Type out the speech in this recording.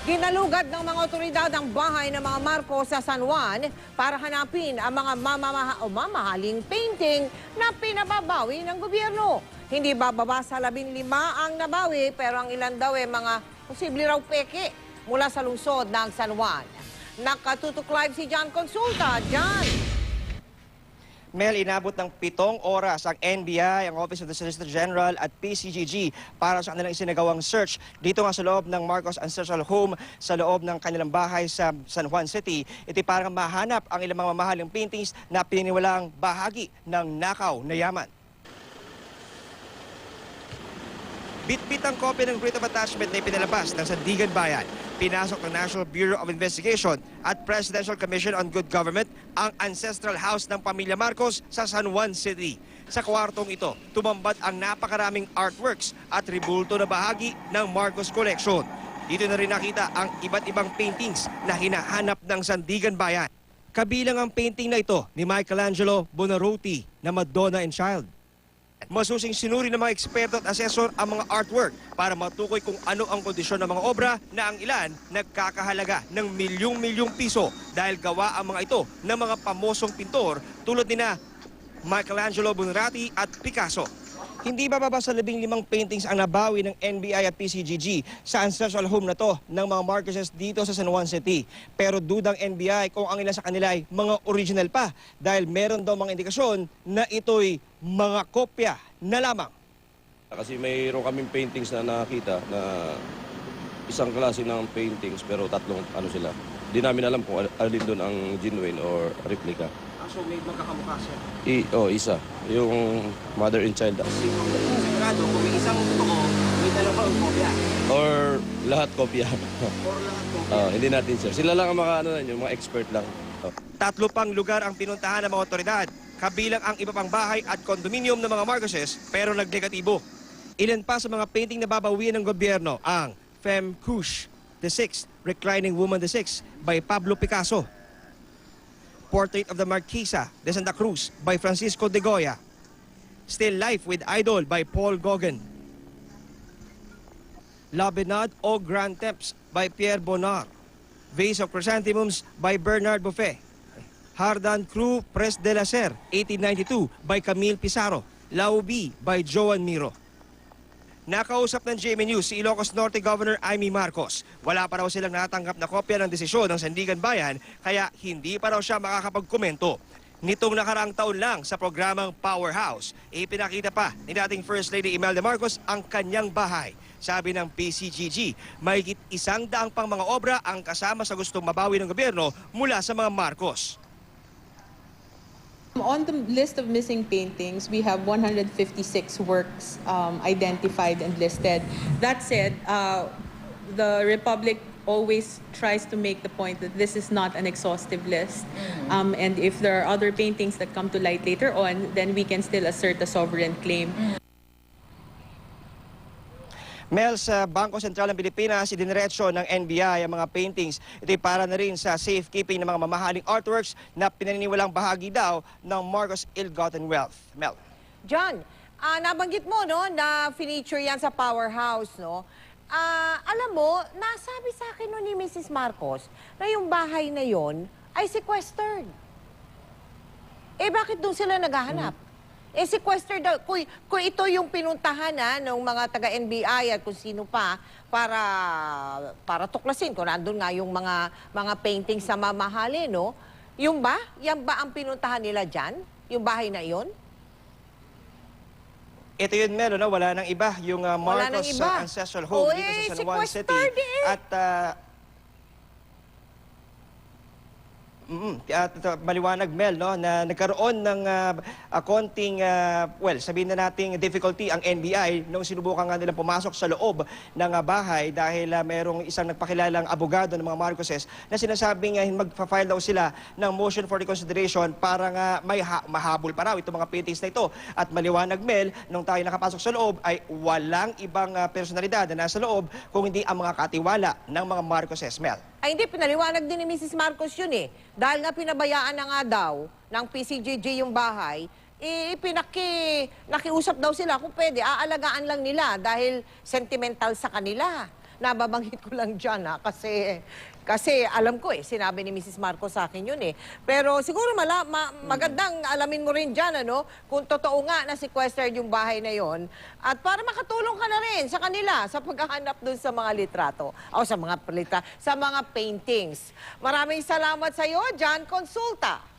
Ginalugad ng mga otoridad ang bahay ng mga Marcos sa San Juan para hanapin ang mga mamahaling painting na pinababawi ng gobyerno. Hindi bababa sa 15 ang nabawi pero ang ilan daw mga posible raw peke mula sa lungsod ng San Juan. Nakatutok live si John Consulta. John! Mel, inabot ng 7 oras ang NBI, ang Office of the Solicitor General at PCGG para sa kanilang isinagawang search dito nga sa loob ng Marcos Ancestral Home sa loob ng kanilang bahay sa San Juan City. Ito para mahanap ang ilang mga mamahaling paintings na pininiwalang bahagi ng nakaw na yaman. Bitbit ang kopya ng Writ of Attachment na ipinalabas ng Sandigan Bayan. Pinasok ng National Bureau of Investigation at Presidential Commission on Good Government ang ancestral house ng pamilya Marcos sa San Juan City. Sa kwartong ito, tumambad ang napakaraming artworks at ribulto na bahagi ng Marcos Collection. Dito na rin nakita ang iba't ibang paintings na hinahanap ng Sandigan Bayan. Kabilang ang painting na ito ni Michelangelo Buonarroti na Madonna and Child. Masusing sinuri ng mga eksperto at asesor ang mga artwork para matukoy kung ano ang kondisyon ng mga obra na ang ilan nagkakahalaga ng milyong-milyong piso dahil gawa ang mga ito ng mga pamosong pintor tulad nina Michelangelo Buonarroti at Picasso. Hindi bababa sa 15 paintings ang nabawi ng NBI at PCGG sa ancestral home na to ng mga Marcoses dito sa San Juan City. Pero dudang NBI kung ang ilan sa kanila ay mga original pa dahil meron daw mga indikasyon na ito'y mga kopya na lamang. Kasi mayroon kaming paintings na nakita na isang klase ng paintings pero tatlong sila. Hindi namin alam kung alin doon ang genuine or replica. So may magkakamukha siya? Isa. Yung mother and child. Sigurado, kung may isang totoo, may dalawang kopya. Or lahat kopya. Or lahat kopya. Hindi natin sir. Sila lang ang yung mga expert lang. 3 pang lugar ang pinuntahan ng mga otoridad, kabilang ang iba pang bahay at kondominium ng mga Marcoses pero nagnegatibo. Ilan pa sa mga painting na babawian ng gobyerno ang Femme Couche, The Sixth, Reclining Woman the Sixth by Pablo Picasso. Portrait of the Marquesa de Santa Cruz by Francisco de Goya. Still Life with Idol by Paul Gauguin. La Benade au Grand Temps by Pierre Bonnard. Vase of Chrysanthemums by Bernard Buffet. Hardan Cruz Pres de la Serre, 1892 by Camille Pizarro. Laubi by Joan Miro. Nakausap ng GMA News si Ilocos Norte Governor Imee Marcos. Wala pa raw silang natanggap na kopya ng desisyon ng Sandigan Bayan kaya hindi pa raw siya makakapagkomento. Nitong nakaraang taon lang sa programang Powerhouse, ipinakita pa ni dating First Lady Imelda Marcos ang kanyang bahay. Sabi ng PCGG, mahigit 100 pang mga obra ang kasama sa gustong mabawi ng gobyerno mula sa mga Marcos. On the list of missing paintings, we have 156 works identified and listed. That said, the Republic always tries to make the point that this is not an exhaustive list. And if there are other paintings that come to light later on, then we can still assert a sovereign claim. Mel, sa Bangko Sentral ng Pilipinas, idiniretso ng NBI ang mga paintings. Ito'y para na rin sa safekeeping ng mga mamahaling artworks na pinaniniwalang bahagi daw ng Marcos ill-gotten wealth. Mel. John, nabanggit mo na feature yan sa Powerhouse, no? Alam mo, nasabi sa akin ni Mrs. Marcos na yung bahay na yon ay sequestered. Bakit doon sila naghahanap? Sequestered daw. Kung ito yung pinuntahan ng mga taga-NBI at kung sino pa para tuklasin kung nandun nga yung mga paintings sa mamahalin, no? Yung ba? Yan ba ang pinuntahan nila dyan? Yung bahay na yon? Ito yun, Mel, no? Wala nang iba. Yung Marcos Ancestral Home dito sa San Juan City. At maliwanag, Mel, no, na nagkaroon ng konting, sabihin na nating difficulty ang NBI nung sinubukan nga nilang pumasok sa loob ng bahay dahil merong isang nagpakilalang abogado ng mga Marcoses na sinasabing magpa-file daw sila ng motion for reconsideration para nga may mahabol pa raw itong mga paintings na ito. At maliwanag, Mel, nung tayo nakapasok sa loob ay walang ibang personalidad na nasa loob kung hindi ang mga katiwala ng mga Marcoses, Mel. Ay hindi, pinaliwanag din ni Mrs. Marcos yun Dahil nga pinabayaan na nga daw ng PCGG yung bahay, nakiusap daw sila kung pwede, aalagaan lang nila dahil sentimental sa kanila. nababanggit ko lang dyan, kasi alam ko sinabi ni Mrs. Marcos sa akin yun Pero siguro magandang alamin mo rin dyan, kung totoo nga na sequestered yung bahay na yon. At para makatulong ka na rin sa kanila sa paghahanap dun sa mga litrato. O sa mga painting's. Maraming salamat sa iyo, John Consulta.